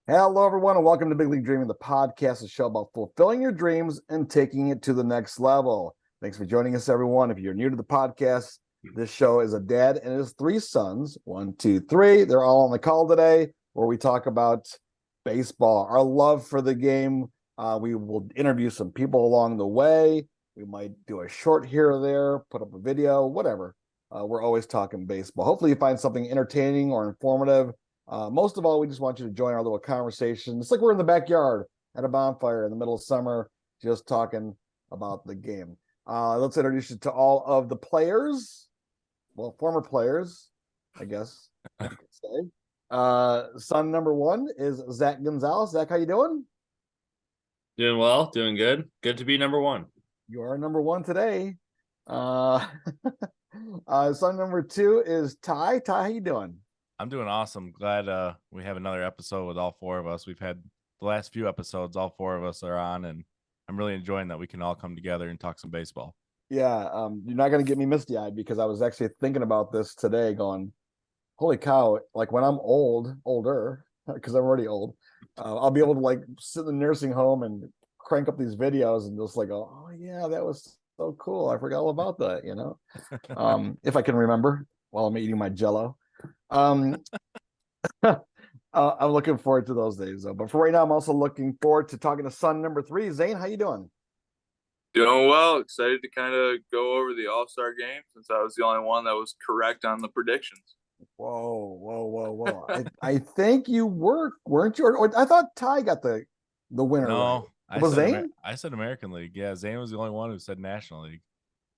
Hello, everyone, and welcome to Big League Dreaming, the podcast, a show about fulfilling your dreams and taking it to the next level. Thanks for joining us, everyone. If you're new to the podcast, this show is a dad and his three sons. One, two, three. They're all on the call today, where we talk about baseball, our love for the game. We will interview some people along the way. We might do a short here or there, put up a video, whatever. We're always talking baseball. Hopefully, you find something entertaining or informative. Most of all, we just want you to join our little conversation. It's like we're in the backyard at a bonfire in the middle of summer, just talking about the game. Let's introduce you to all of the players. Well, former players, I guess you could say. Son number one is Zach Gonzalez. Zach, how you doing? Doing well, doing good. Good to be number one. You are number one today. Son number two is Ty. Ty, how you doing? I'm doing awesome. Glad we have another episode with all four of us. We've had the last few episodes, all four of us are on, and I'm really enjoying that we can all come together and talk some baseball. Yeah, you're not going to get me misty-eyed because I was actually thinking about this today going, holy cow, like when I'm older, because I'm already old, I'll be able to like sit in the nursing home and crank up these videos and just like go, oh yeah, that was so cool. I forgot all about that, if I can remember while I'm eating my Jello. I'm looking forward to those days though. But for right now, I'm also looking forward to talking to son number three. Zane, how you doing? Doing well. Excited to kind of go over the All-Star game since I was the only one that was correct on the predictions. Whoa. I think you weren't you? Or I thought Ty got the winner. No, right. Was Zane? I said American League. Yeah, Zane was the only one who said National League.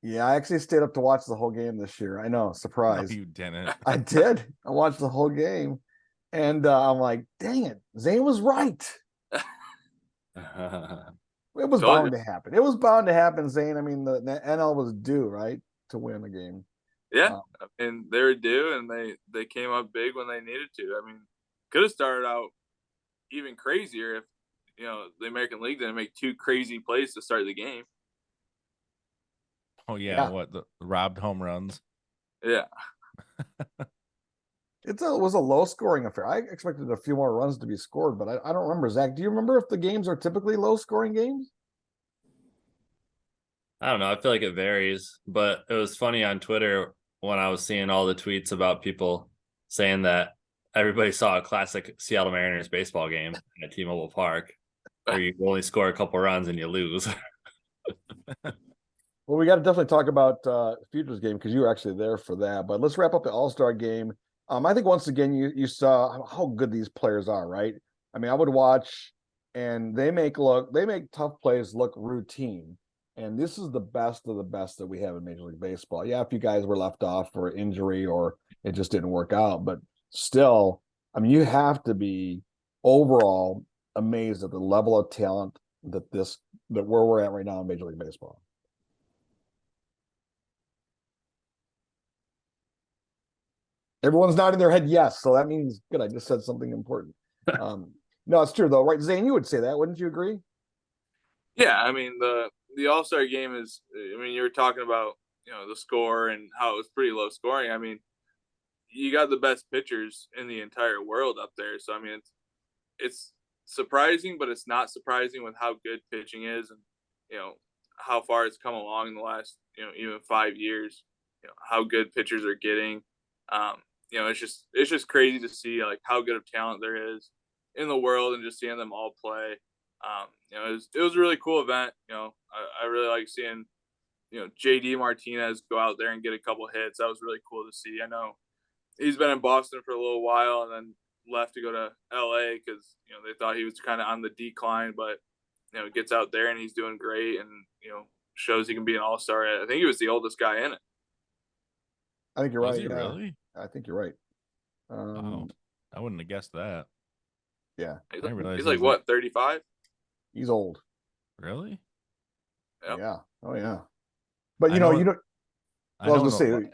Yeah, I actually stayed up to watch the whole game this year. I know, surprise. No, you didn't. I did. I watched the whole game, and I'm like, dang it, Zane was right. It was bound to happen. It was bound to happen, Zane. I mean, the NL was due, right, to win the game. Yeah, and they were due, and they came up big when they needed to. I mean, could have started out even crazier if the American League didn't make two crazy plays to start the game. Oh yeah. What the robbed home runs? Yeah. It was a low scoring affair. I expected a few more runs to be scored, but I don't remember. Zach, do you remember if the games are typically low scoring games? I don't know. I feel like it varies, but it was funny on Twitter when I was seeing all the tweets about people saying that everybody saw a classic Seattle Mariners baseball game at T-Mobile Park where you only score a couple runs and you lose. Well, we got to definitely talk about Futures game because you were actually there for that. But let's wrap up the All-Star game. I think once again you saw how good these players are, right? I mean, I would watch, and they make tough plays look routine. And this is the best of the best that we have in Major League Baseball. Yeah, a few guys were left off for injury or it just didn't work out, but still, I mean, you have to be overall amazed at the level of talent that where we're at right now in Major League Baseball. Everyone's nodding their head yes, so that means good. I just said something important. No, it's true though, right? Zane, you would say that, wouldn't you agree? Yeah, I mean the All-Star game is. I mean, you were talking about the score and how it was pretty low scoring. I mean, you got the best pitchers in the entire world up there, so I mean it's surprising, but it's not surprising with how good pitching is and how far it's come along in the last even 5 years. How good pitchers are getting. It's just crazy to see like how good of talent there is in the world and just seeing them all play. It was a really cool event. I really like seeing JD Martinez go out there and get a couple hits. That was really cool to see. I know he's been in Boston for a little while and then left to go to LA because they thought he was kind of on the decline, but gets out there and he's doing great and shows he can be an all-star. I think he was the oldest guy in it. I think you're Was right. he really? I think you're right. Oh, I wouldn't have guessed that. Yeah. He's like what, 35? He's old. Really? Yep. Yeah. Oh yeah. But I was gonna say,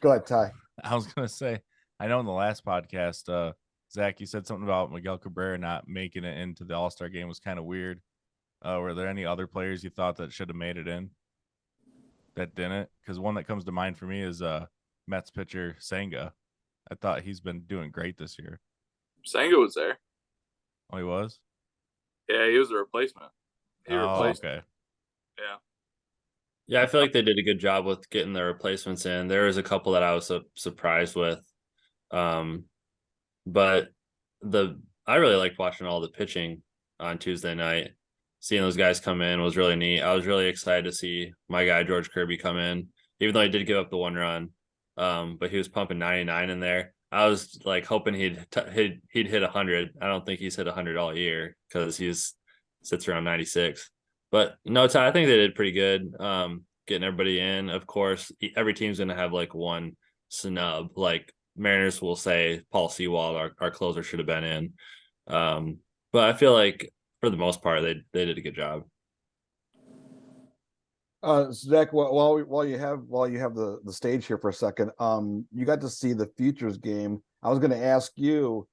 go ahead, Ty. I was gonna say, I know in the last podcast, Zach, you said something about Miguel Cabrera not making it into the All-Star game was kind of weird. Were there any other players you thought that should have made it in that didn't? Because one that comes to mind for me is Mets pitcher Senga. I thought he's been doing great this year. Senga was there. Oh, he was? Yeah, he was a replacement. He Oh, replaced. okay. Yeah. Yeah, I feel like they did a good job with getting the replacements in. There was a couple that I was surprised with. Um, but I really liked watching all the pitching on Tuesday night. Seeing those guys come in was really neat. I was really excited to see my guy George Kirby come in, even though he did give up the one run. But he was pumping 99 in there. I was like hoping he'd hit 100. I don't think he's hit 100 all year because he's sits around 96. But no, Ty, I think they did pretty good. Getting everybody in. Of course, every team's gonna have like one snub. Like Mariners will say Paul Sewald, our closer, should have been in. But I feel like for the most part they did a good job. Zach, while you have the stage here for a second, you got to see the Futures game. I was going to ask you,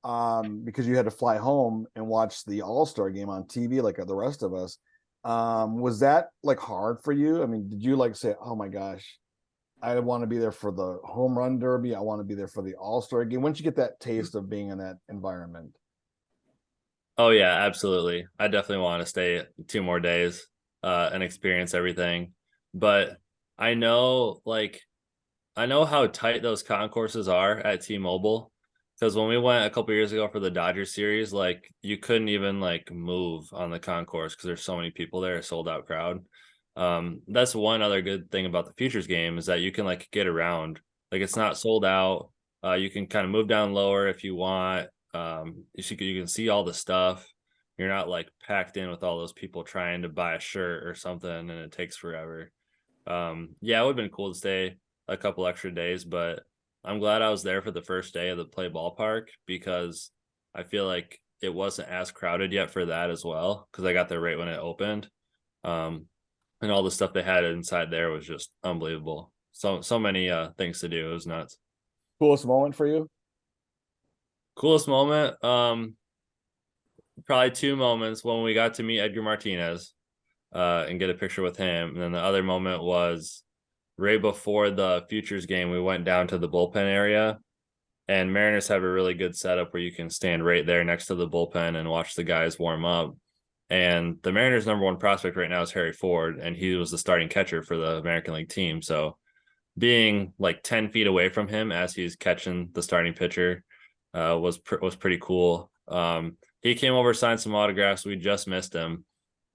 because you had to fly home and watch the All-Star game on TV like the rest of us. Was that like hard for you? I mean, did you like say, "Oh my gosh, I want to be there for the home run derby. I want to be there for the All-Star game." Once you get that taste of being in that environment. Oh yeah, absolutely. I definitely want to stay 2 more days and experience everything. But I know I know how tight those concourses are at T-Mobile because when we went a couple years ago for the Dodgers series, like you couldn't even like move on the concourse because there's so many people there, a sold out crowd. That's one other good thing about the Futures game is that you can like get around. Like it's not sold out. You can kind of move down lower if you want. You can see all the stuff. You're not like packed in with all those people trying to buy a shirt or something, and it takes forever. Yeah, it would have been cool to stay a couple extra days, but I'm glad I was there for the first day of the play ballpark because I feel like it wasn't as crowded yet for that as well because I got there right when it opened. Um, and all the stuff they had inside there was just unbelievable. So many things to do. It was nuts. Coolest moment for you? Coolest moment, probably two moments. When we got to meet Edgar Martinez and get a picture with him, and then the other moment was right before the Futures game. We went down to the bullpen area, and Mariners have a really good setup where you can stand right there next to the bullpen and watch the guys warm up. And the Mariners' number one prospect right now is Harry Ford, and he was the starting catcher for the American League team. So being like 10 feet away from him as he's catching the starting pitcher was pretty cool. He came over, signed some autographs. We just missed him,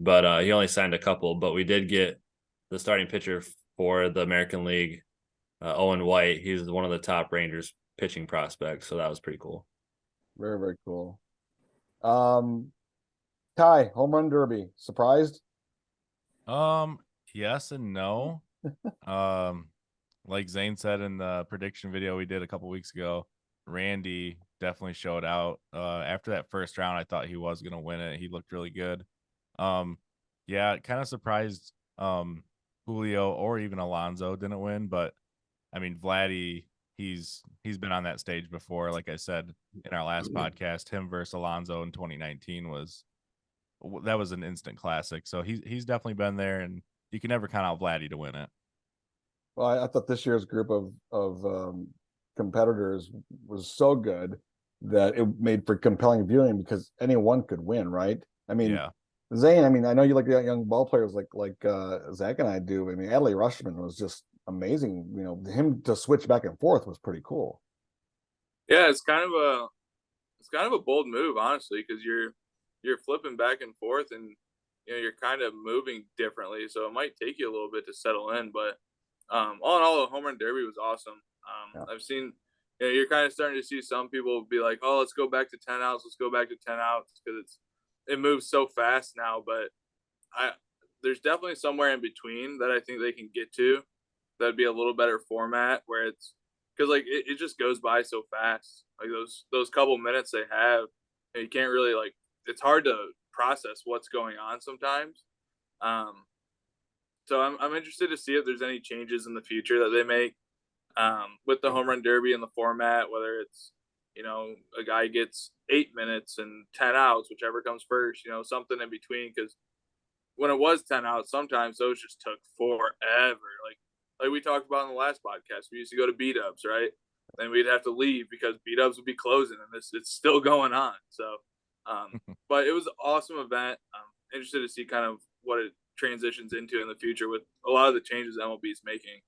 but he only signed a couple. But we did get the starting pitcher for the American League, Owen White. He's one of the top Rangers pitching prospects, so that was pretty cool. Very, very cool. Ty, home run derby. Surprised? Yes and no. Like Zane said in the prediction video we did a couple weeks ago, Randy definitely showed out. After that first round, I thought he was gonna win it. He looked really good. Yeah, kind of surprised Julio or even Alonso didn't win, but I mean Vladdy, he's been on that stage before. Like I said in our last podcast, him versus Alonso in 2019 was an instant classic. So he's definitely been there, and you can never count out Vladdy to win it. Well, I thought this year's group of competitors was so good that it made for compelling viewing because anyone could win, right? I mean, Yeah. Zane, I mean, I know you like young ball players like Zach and I do. I mean, Adley Rutschman was just amazing. You know, him to switch back and forth was pretty cool. Yeah, it's kind of a bold move, honestly, because you're flipping back and forth, and you're kind of moving differently, so it might take you a little bit to settle in. But all in all, the home run derby was awesome. Yeah. I've seen, you're kind of starting to see some people be like, "Oh, let's go back to 10 outs. Let's go back to 10 outs," because it moves so fast now. But there's definitely somewhere in between that I think they can get to. That'd be a little better format where it's because like it just goes by so fast. Like those couple minutes they have, you can't really like. It's hard to process what's going on sometimes. So I'm interested to see if there's any changes in the future that they make with the home run derby and the format, whether it's a guy gets 8 minutes and 10 outs, whichever comes first, something in between. Because when it was 10 outs, sometimes those just took forever. Like we talked about in the last podcast, we used to go to beat ups, right? Then we'd have to leave because beat ups would be closing, and it's still going on. So But it was an awesome event. I'm interested to see kind of what it transitions into in the future with a lot of the changes MLB is making.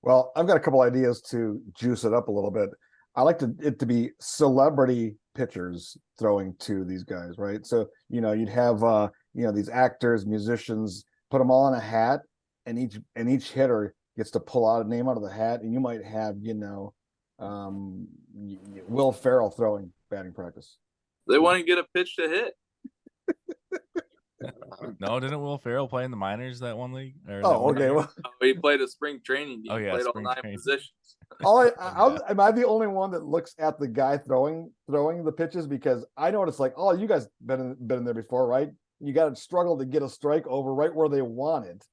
Well, I've got a couple ideas to juice it up a little bit. I like it to be celebrity pitchers throwing to these guys, right? So, you'd have these actors, musicians, put them all in a hat, and each hitter gets to pull out a name out of the hat, and you might have, Will Ferrell throwing batting practice. They want to get a pitch to hit. No, didn't Will Ferrell play in the minors that one league? Or that Oh, one okay. year? Well, He played a spring training game. Oh, yeah, Played all spring 9 training. positions. am I the only one that looks at the guy throwing the pitches? Because I know what it's like. Oh, you guys been in there before, right? You got to struggle to get a strike over right where they want it.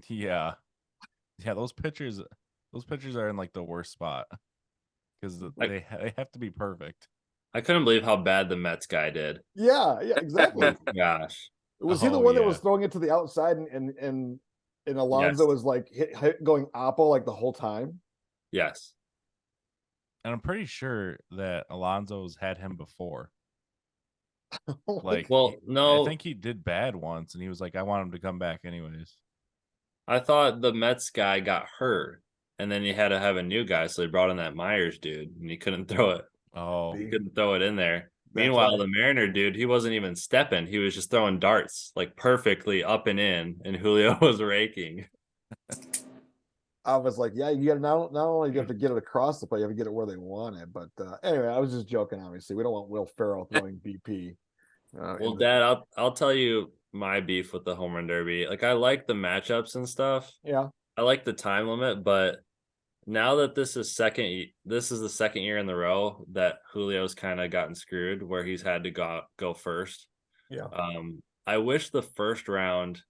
Yeah. Those pitchers are in like the worst spot because they have to be perfect. I couldn't believe how bad the Mets guy did. Yeah, exactly. Gosh. Was he the one that was yeah. throwing it to the outside and Alonso Yes. was like going oppo like the whole time? Yes. And I'm pretty sure that Alonso's had him before. Like, Well, no, I think he did bad once, and he was like, "I want him to come back anyways." I thought the Mets guy got hurt, and then you had to have a new guy, so they brought in that Myers dude, and he couldn't throw it. Oh, He couldn't throw it in there. That's Meanwhile, right. the Mariner dude, he wasn't even stepping. He was just throwing darts like perfectly up and in, and Julio was raking. I was like, yeah, you got to not only do you have to get it across the plate, you have to get it where they want it. But anyway, I was just joking. Obviously, we don't want Will Ferrell throwing BP. Well, Dad, I'll tell you my beef with the home run derby. Like, I like the matchups and stuff. Yeah. I like the time limit, but now that this is the second year in the row that Julio's kind of gotten screwed, where he's had to go first. Yeah. I wish the first round,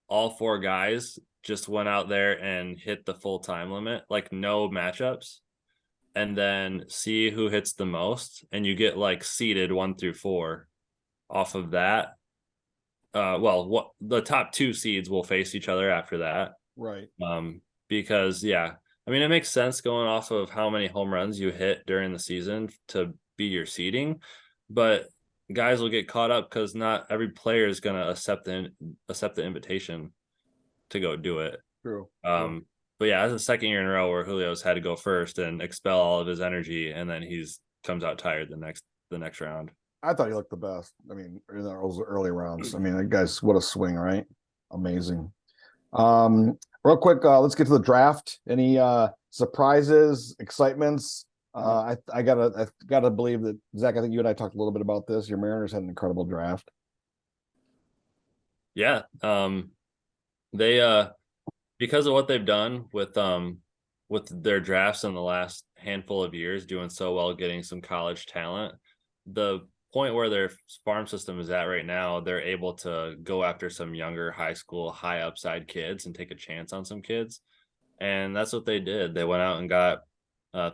all 4 guys just went out there and hit the full time limit, like no matchups, and then see who hits the most, and you get like seeded 1 through 4 off of that. What the top 2 seeds will face each other after that. Right. Because I mean, it makes sense going off of how many home runs you hit during the season to be your seeding, but guys will get caught up because not every player is going to accept the invitation to go do it. True. But yeah, it's the second year in a row where Julio's had to go first and expel all of his energy, and then comes out tired the next round. I thought he looked the best. I mean, in those early rounds. I mean, that guy's what a swing, right? Amazing. Real quick, let's get to the draft. Any surprises, excitements? I gotta believe that Zach. I think you and I talked a little bit about this. Your Mariners had an incredible draft. Yeah, they because of what they've done with their drafts in the last handful of years, doing so well, getting some college talent. The point where their farm system is at right now, they're able to go after some younger high school, high upside kids and take a chance on some kids. And that's what they did. They went out and got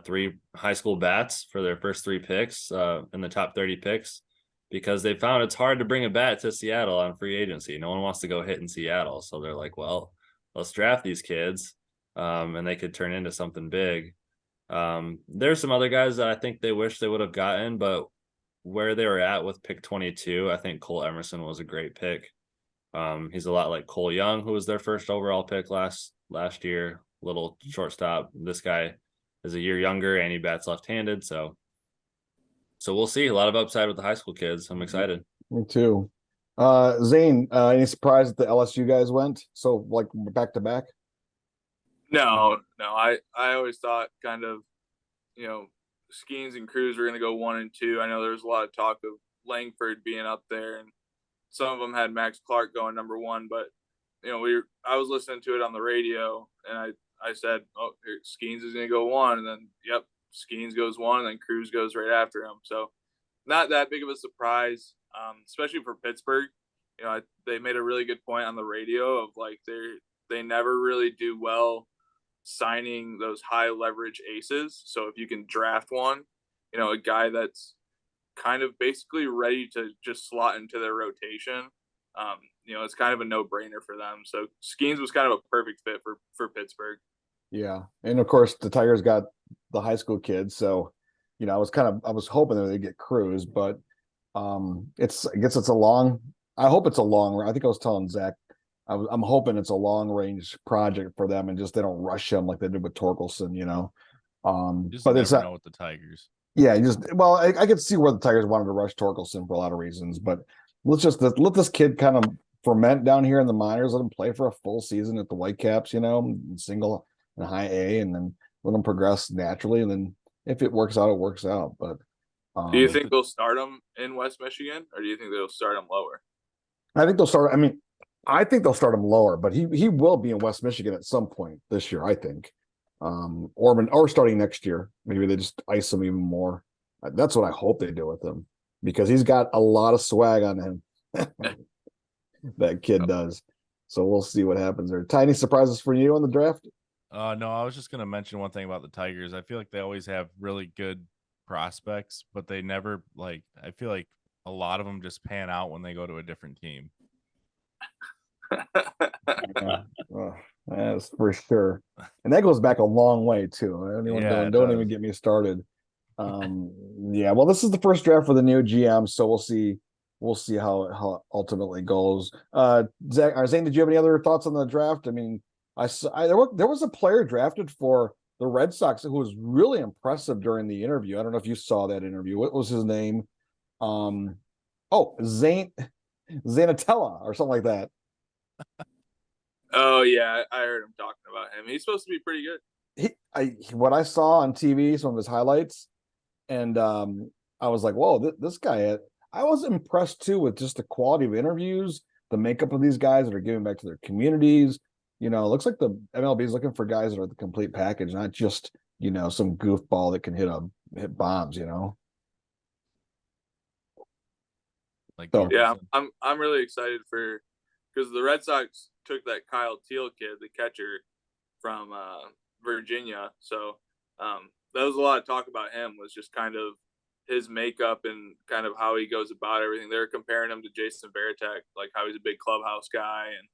3 high school bats for their first 3 picks in the top 30 picks, because they found it's hard to bring a bat to Seattle on free agency. No one wants to go hit in Seattle. So they're like, well, let's draft these kids and they could turn into something big. There's some other guys that I think they wish they would have gotten, but where they were at with pick 22, I think Cole Emerson was a great pick. He's a lot like Cole Young, who was their first overall pick last year, little shortstop. This guy is a year younger and he bats left-handed. So we'll see a lot of upside with the high school kids. I'm excited. Me too. Zane, any surprise that the LSU guys went? So like back to back? No. I always thought kind of, Skeens and Cruz were going to go 1 and 2. I know there was a lot of talk of Langford being up there, and some of them had Max Clark going number 1. But I was listening to it on the radio, and I said, "Oh, Skeens is going to go 1," and then yep, Skeens goes 1, and then Cruz goes right after him. So not that big of a surprise, especially for Pittsburgh. They made a really good point on the radio of like they never really do well signing those high leverage aces. So if you can draft one, a guy that's kind of basically ready to just slot into their rotation, it's kind of a no-brainer for them. So Skeens was kind of a perfect fit for Pittsburgh. Yeah. And of course the Tigers got the high school kids. So I was hoping that they'd get Cruz, but I guess it's a long. I hope it's a long. I think I was telling Zach, I'm hoping it's a long range project for them, and just they don't rush him like they did with Torkelson. Just But it's never not. know with the Tigers. Yeah, I could see where the Tigers wanted to rush Torkelson for a lot of reasons, but let this kid kind of ferment down here in the minors. Let him play for a full season at the Whitecaps, in single and high A, and then let him progress naturally. And then if it works out, it works out. But Do you think they'll start him in West Michigan, or do you think they'll start him lower? I think they'll start. I mean, I think they'll start him lower, but he will be in West Michigan at some point this year, I think. Or starting next year. Maybe they just ice him even more. That's what I hope they do with him, because he's got a lot of swag on him. That kid does. So we'll see what happens there. Tiny surprises for you on the draft? No, I was just gonna mention one thing about the Tigers. I feel like they always have really good prospects, but they never I feel like a lot of them just pan out when they go to a different team. That's for sure. And that goes back a long way too. Don't even get me started. Yeah, well, this is the first draft for the new GM, so we'll see how it ultimately goes. Zane, did you have any other thoughts on the draft? I mean, there was a player drafted for the Red Sox who was really impressive during the interview. I don't know if you saw that interview. What was his name? Zanatella or something like that. Oh yeah, I heard him talking about him. He's supposed to be pretty good. What I saw on TV, some of his highlights, and I was like, whoa, this guy. I was impressed too with just the quality of interviews, the makeup of these guys that are giving back to their communities. It looks like the MLB is looking for guys that are the complete package, not just some goofball that can hit bombs. Yeah, I'm really excited because the Red Sox took that Kyle Teal kid, the catcher from Virginia. So that was a lot of talk about him, was just kind of his makeup and kind of how he goes about everything. They're comparing him to Jason Varitek, like how he's a big clubhouse guy and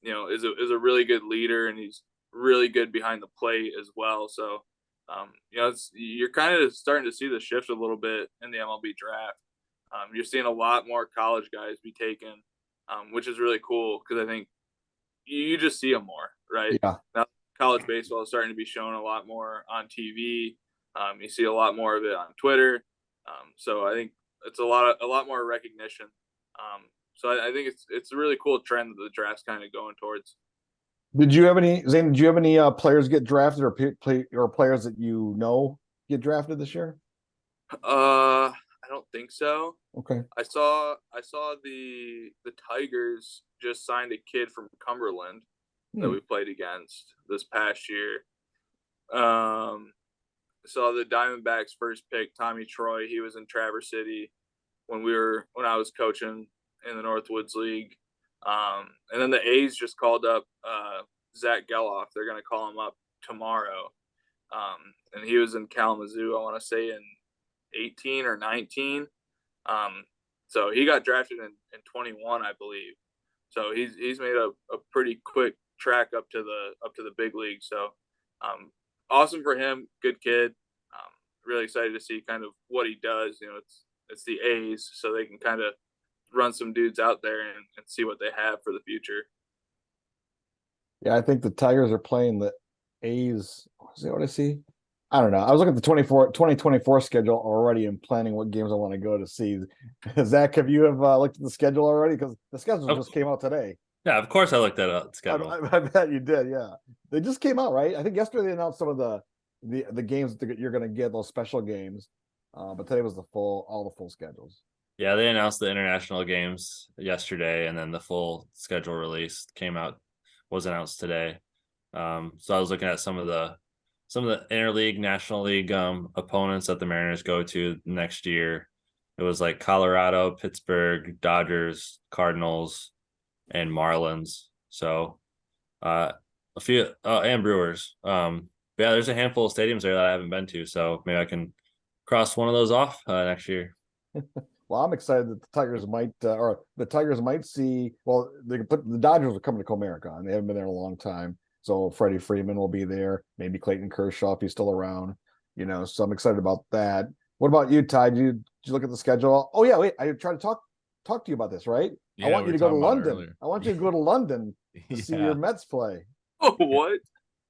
is a really good leader, and he's really good behind the plate as well. So you're kind of starting to see the shift a little bit in the MLB draft. You're seeing a lot more college guys be taken, which is really cool because I think you just see them more, right? Yeah. Now, college baseball is starting to be shown a lot more on TV. You see a lot more of it on Twitter. So I think it's a lot more recognition. So I think it's a really cool trend that the draft's kind of going towards. Did you have any players get drafted or players that get drafted this year? I don't think so. Okay. I saw the Tigers just signed a kid from Cumberland that we played against this past year. Saw the Diamondbacks first pick, Tommy Troy. He was in Traverse City when I was coaching in the Northwoods League. And then the A's just called up Zach Geloff. They're going to call him up tomorrow. And he was in Kalamazoo, I want to say in 18 or 19. So he got drafted in 21, I believe. So he's made a pretty quick track up to the big league. So awesome for him. Good kid. Really excited to see kind of what he does. It's the A's, so they can kind of run some dudes out there and see what they have for the future. Yeah, I think the Tigers are playing the A's. Is that what I see? I don't know. I was looking at the 2024 schedule already and planning what games I want to go to see. Zach, have you looked at the schedule already? Because the schedule just came out today. Yeah, of course I looked at the schedule. I bet you did. Yeah, they just came out, right? I think yesterday they announced some of the games that you're going to get, those special games. But today was all the full schedules. Yeah, they announced the international games yesterday, and then the full schedule release was announced today. So I was looking at some of the interleague, national league opponents that the Mariners go to next year. It was like Colorado, Pittsburgh, Dodgers, Cardinals, and Marlins. So a few and Brewers. Yeah, there's a handful of stadiums there that I haven't been to, so maybe I can cross one of those off next year. Well, I'm excited that the Tigers might see. Well, the Dodgers are coming to Comerica, and they haven't been there in a long time. So Freddie Freeman will be there. Maybe Clayton Kershaw if he's still around. So I'm excited about that. What about you, Ty? Did you look at the schedule? Oh yeah, wait. I tried to talk to you about this, right? I Yeah, want we you were to go to talking about it London. earlier. I want you to go to London to see your Yeah, Mets play. Oh, what?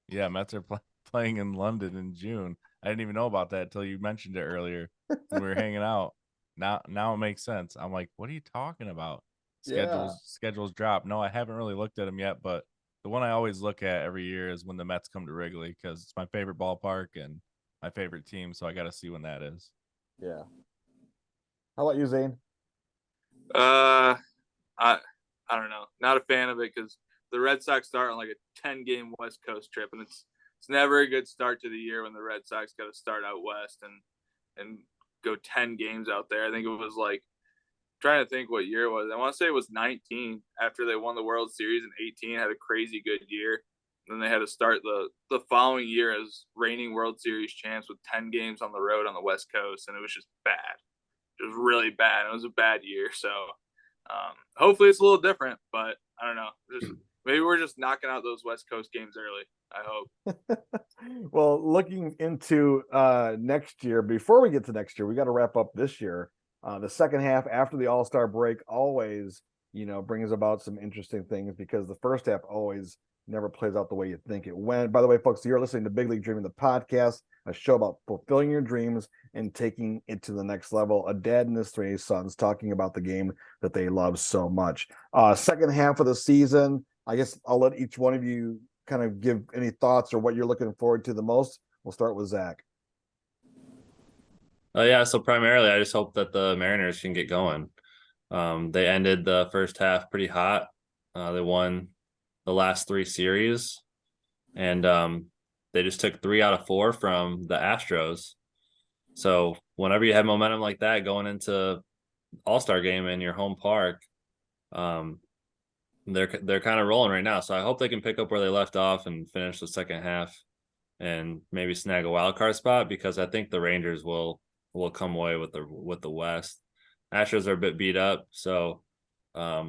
yeah. Mets are playing in London in June. I didn't even know about that until you mentioned it earlier when we were hanging out. Now it makes sense. I'm like, what are you talking about? Yeah. Schedules drop. No, I haven't really looked at them yet, but the one I always look at every year is when the Mets come to Wrigley because it's my favorite ballpark and my favorite team. So I got to see when that is. Yeah. How about you, Zane? I I don't know. Not a fan of it because the Red Sox start on like a 10-game West Coast trip, and it's never a good start to the year when the Red Sox got to start out west and go 10 games out there. I think it was like trying to think what year it was. I want to say it was 19 after they won the World Series, and 18 had a crazy good year. Then they had to start the following year as reigning World Series champs with 10 games on the road on the West Coast, and it was just bad. It was really bad. It was a bad year. So hopefully it's a little different, but I don't know. Maybe we're just knocking out those West Coast games early. I hope. Well, looking into next year, before we get to next year, we got to wrap up this year. The second half after the All-Star break always, brings about some interesting things because the first half always never plays out the way you think it went. By the way, folks, you're listening to Big League Dreaming, the podcast, a show about fulfilling your dreams and taking it to the next level. A dad and his three sons talking about the game that they love so much. Second half of the season, I guess I'll let each one of you kind of give any thoughts or what you're looking forward to the most. We'll start with Zach. Yeah, so primarily I just hope that the Mariners can get going. They ended the first half pretty hot. They won the last 3 series, and they just took 3 out of 4 from the Astros. So whenever you have momentum like that going into All-Star game in your home park, they're kind of rolling right now. So I hope they can pick up where they left off and finish the second half and maybe snag a wild card spot, because I think the Rangers will come away with the West. Astros are a bit beat up, so I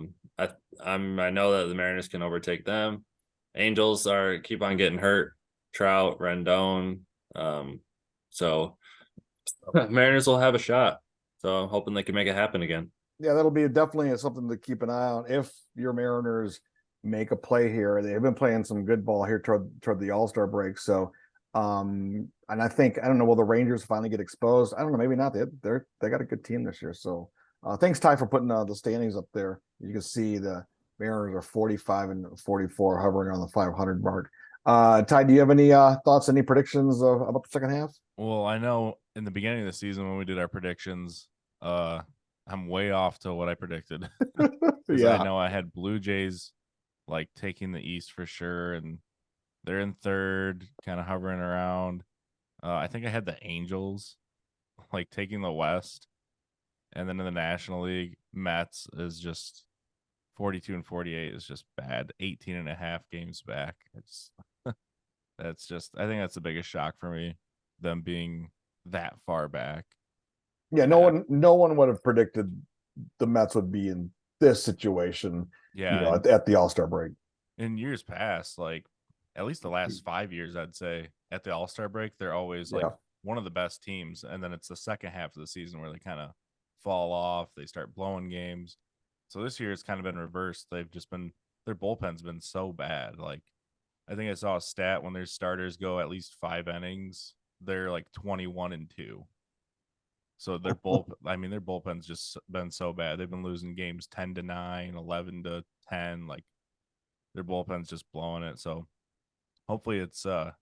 know that the Mariners can overtake them. Angels keep on getting hurt. Trout, Rendon. So Mariners will have a shot. So I'm hoping they can make it happen again. Yeah, that'll be definitely something to keep an eye on. If your Mariners make a play here, they've been playing some good ball here toward the All-Star break. So, and I think, I don't know, will the Rangers finally get exposed? I don't know, maybe not. They got a good team this year. So, thanks, Ty, for putting the standings up there. You can see the Mariners are 45 and 44, hovering on the 500 mark. Ty, do you have any thoughts, any predictions about the second half? Well, I know in the beginning of the season when we did our predictions, I'm way off to what I predicted. Yeah. I know I had Blue Jays like taking the East for sure, and they're in third, kind of hovering around. I think I had the Angels like taking the West, and then in the National League, Mets is just 42 and 48 is just bad. 18 and a half games back. It's that's just, I think that's the biggest shock for me, them being that far back. Yeah, no one would have predicted the Mets would be in this situation, Yeah, at the All-Star break. in years past, like at least the last 5 years, I'd say at the All-Star break, they're always like one of the best teams. And then it's the second half of the season where they kind of fall off. They start blowing games. So this year it's kind of been reversed. They've just been, their bullpen's been so bad. Like I think I saw a stat when their starters go at least 5 innings, they're like 21 and 2. So their bullpen's just been so bad. They've been losing games 10-9, 11-10. Like their bullpen's just blowing it. So hopefully it's gonna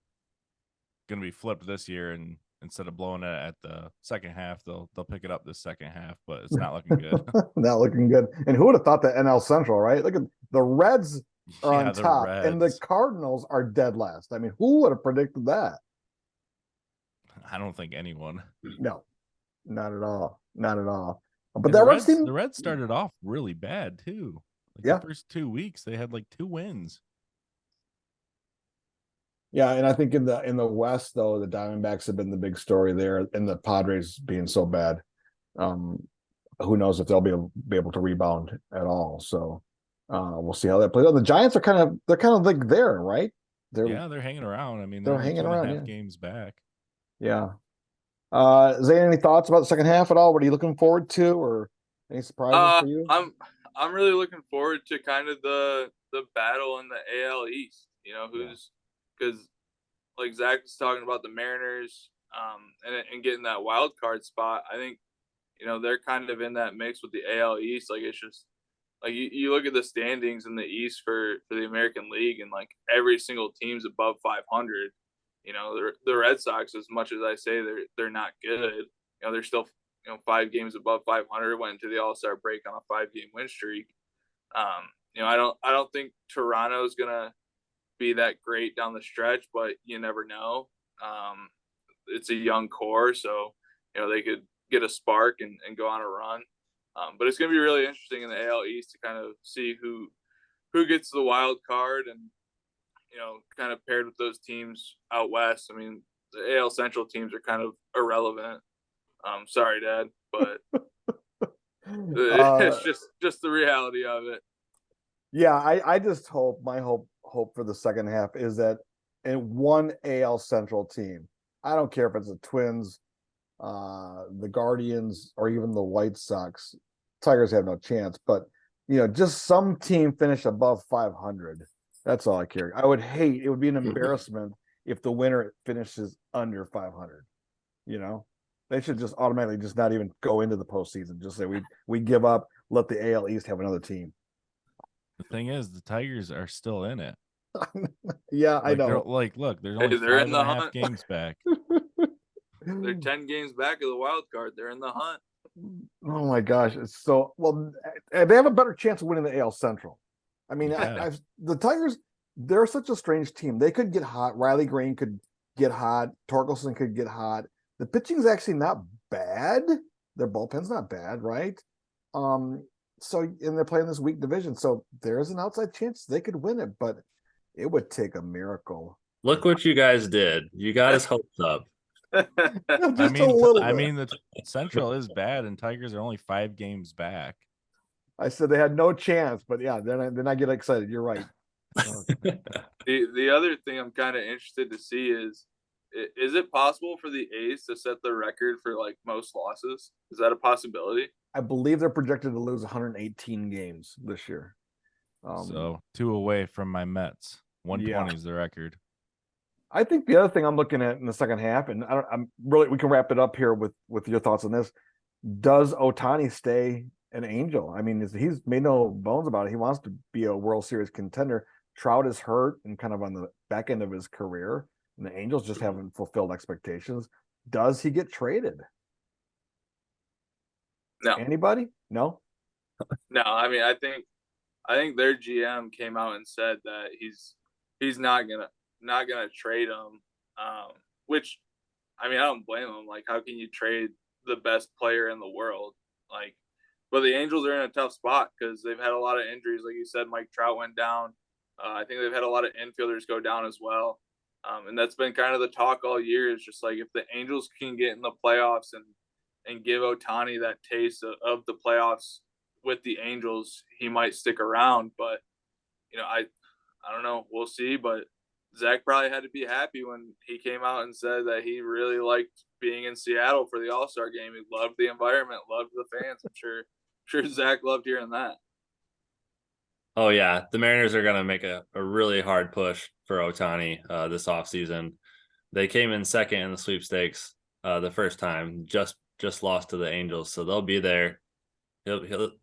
be flipped this year, and instead of blowing it at the second half, they'll pick it up this second half, but it's not looking good. Not looking good. And who would have thought that NL Central, right? Look at the Reds are on top and the Cardinals are dead last. I mean, who would have predicted that? I don't think anyone. No, not at all. Not at all. But and that the Reds started off really bad too. Like the first 2 weeks, they had like 2 wins. Yeah, and I think in the West, though, the Diamondbacks have been the big story there, and the Padres being so bad. Who knows if they'll be able to rebound at all? So we'll see how that plays out. The Giants are kind of like there, right? They're hanging around. I mean, they're hanging around. 2.5 games back. Yeah. Zane, any thoughts about the second half at all? What are you looking forward to, or any surprises for you? I'm really looking forward to kind of the battle in the AL East. You know, who's because like Zach was talking about the Mariners, and getting that wild card spot. I think they're kind of in that mix with the AL East. Like it's just like you look at the standings in the East for the American League, and like every single team's above 500. The Red Sox, as much as I say they're not good, they're still 5 games above 500. Went into the All Star break on a 5-game win streak. I don't think Toronto's gonna be that great down the stretch, but you never know. It's a young core, so they could get a spark and go on a run. But it's going to be really interesting in the AL East to kind of see who gets the wild card, and kind of paired with those teams out west. I mean, the AL Central teams are kind of irrelevant. Sorry, Dad, but it's just the reality of it. Yeah, I just hope my hope for the second half is that in one AL Central team, I don't care if it's the Twins, the Guardians, or even the White Sox. Tigers have no chance, but just some team finish above 500. That's all I care. I would hate, it would be an embarrassment if the winner finishes under 500. They should just automatically just not even go into the postseason. Just say we give up, let the AL East have another team. The thing is, the Tigers are still in it. Yeah, I know. Look, there's only they're 5.5 games back. They're 10 games back of the wild card. They're in the hunt. Oh my gosh, it's so well. They have a better chance of winning the AL Central. I mean, Yeah. The Tigers, they're such a strange team. They could get hot. Riley Green could get hot. Torkelson could get hot. The pitching's actually not bad. Their bullpen's not bad, right? So, and they're playing this weak division, so there's an outside chance they could win it, but it would take a miracle. Look what you guys did. You got his hopes up. Just I mean, a little I bit. mean, the Central is bad, and Tigers are only 5 games back. I said they had no chance, but yeah, then I get excited. You're right. The other thing I'm kind of interested to see is it possible for the A's to set the record for like most losses? Is that a possibility? I believe they're projected to lose 118 games this year. So 2 away from my Mets. 120 is the record. I think the other thing I'm looking at in the second half, and I'm really, we can wrap it up here with your thoughts on this. Does Ohtani stay an Angel? I mean, he's made no bones about it. He wants to be a World Series contender. Trout is hurt and kind of on the back end of his career, and the Angels just haven't fulfilled expectations. Does he get traded? No. Anybody? No. No. I mean, I think their GM came out and said that he's not gonna trade him. Which, I mean, I don't blame him. Like, how can you trade the best player in the world? Like, but the Angels are in a tough spot because they've had a lot of injuries. Like you said, Mike Trout went down. I think they've had a lot of infielders go down as well. And that's been kind of the talk all year. Is just like if the Angels can get in the playoffs and give Ohtani that taste of the playoffs with the Angels, he might stick around. But I don't know. We'll see. But Zach probably had to be happy when he came out and said that he really liked being in Seattle for the All-Star game. He loved the environment, loved the fans. I'm sure Zach loved hearing that. Oh yeah, the Mariners are gonna make a really hard push for Ohtani this offseason. They came in second in the sweepstakes the first time, just lost to the Angels, so they'll be there.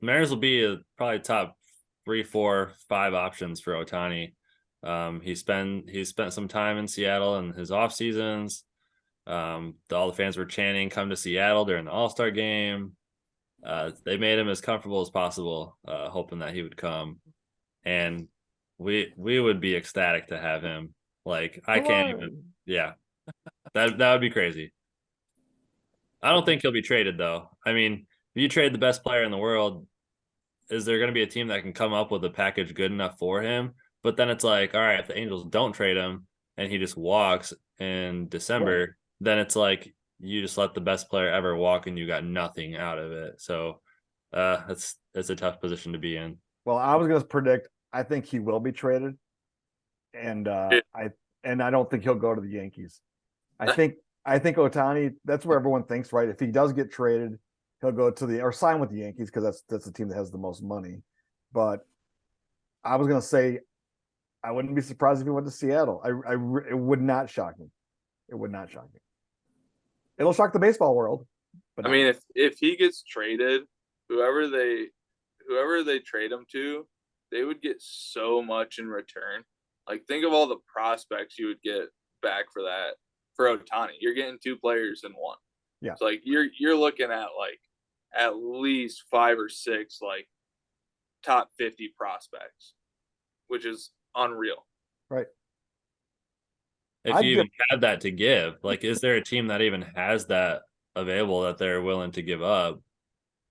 Mariners will be probably top 3, 4, 5 options for Ohtani. He spent some time in Seattle in his off seasons. All the fans were chanting, "Come to Seattle" during the All-Star game. They made him as comfortable as possible, hoping that he would come. And we would be ecstatic to have him. Like, I can't even. Yeah, that would be crazy. I don't think he'll be traded though. I mean, if you trade the best player in the world, is there going to be a team that can come up with a package good enough for him? But then it's like, all right, if the Angels don't trade him and he just walks in December, then it's like you just let the best player ever walk and you got nothing out of it. So it's a tough position to be in. Well, I was going to predict. I think he will be traded, and I don't think he'll go to the Yankees. I think I think Ohtani, that's where everyone thinks, right? If he does get traded, he'll go to or sign with the Yankees because that's the team that has the most money. But I was gonna say I wouldn't be surprised if he went to Seattle. It would not shock me. It would not shock me. It'll shock the baseball world. But I mean, if he gets traded, whoever they trade him to, they would get so much in return. Like, think of all the prospects you would get back for that. For Ohtani, you're getting 2 players in one. Yeah. It's like you're looking at like at least 5 or 6 like top 50 prospects, which is unreal. right. If you even had that to give, like, is there a team that even has that available that they're willing to give up?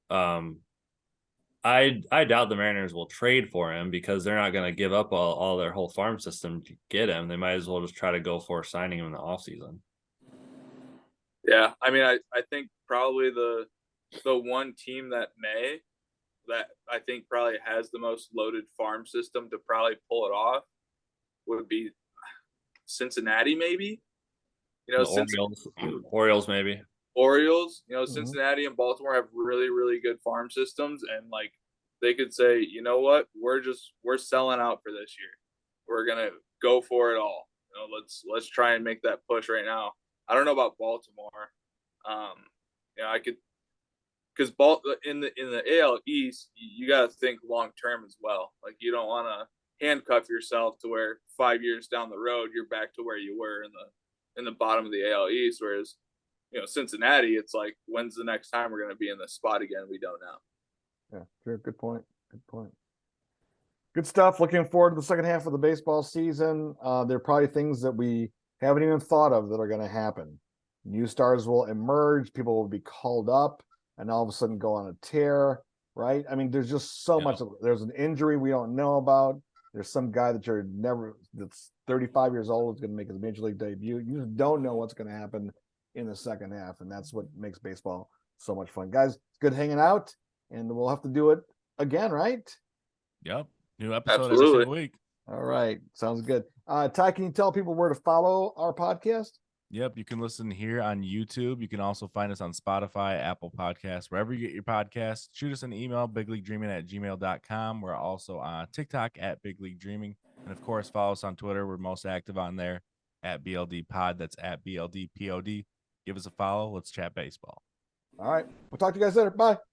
I doubt the Mariners will trade for him because they're not going to give up all their whole farm system to get him. They might as well just try to go for signing him in the offseason. Yeah, I mean, I think probably the one team that I think probably has the most loaded farm system to probably pull it off would be Cincinnati, maybe. You know, Orioles maybe. Orioles, you know, Mhm. Cincinnati and Baltimore have really, really good farm systems, and like they could say, you know what, we're selling out for this year. We're gonna go for it all. You know, let's try and make that push right now. I don't know about Baltimore. You know, I could because in the AL East, you got to think long term as well. Like, you don't want to handcuff yourself to where 5 years down the road you're back to where you were in the bottom of the AL East. Whereas, you know, Cincinnati, it's like, when's the next time we're going to be in this spot again? We don't know. Yeah, sure. Good point. Good point. Good stuff. Looking forward to the second half of the baseball season. There are probably things that we haven't even thought of that are going to happen. New stars will emerge. People will be called up and all of a sudden go on a tear, right? I mean, there's just so much. There's an injury we don't know about. There's some guy that's 35 years old is going to make his major league debut. You just don't know what's going to happen in the second half, and that's what makes baseball so much fun. Guys, it's good hanging out, and we'll have to do it again, right? Yep. New episode Absolutely. every single week. All right. Sounds good. Ty, can you tell people where to follow our podcast? Yep. You can listen here on YouTube. You can also find us on Spotify, Apple Podcasts, wherever you get your podcasts. Shoot us an email, bigleaguedreaming@gmail.com. We're also on TikTok at Big League Dreaming. And of course, follow us on Twitter. We're most active on there at BLD Pod. That's at BLD POD. Give us a follow. Let's chat baseball. All right. We'll talk to you guys later. Bye.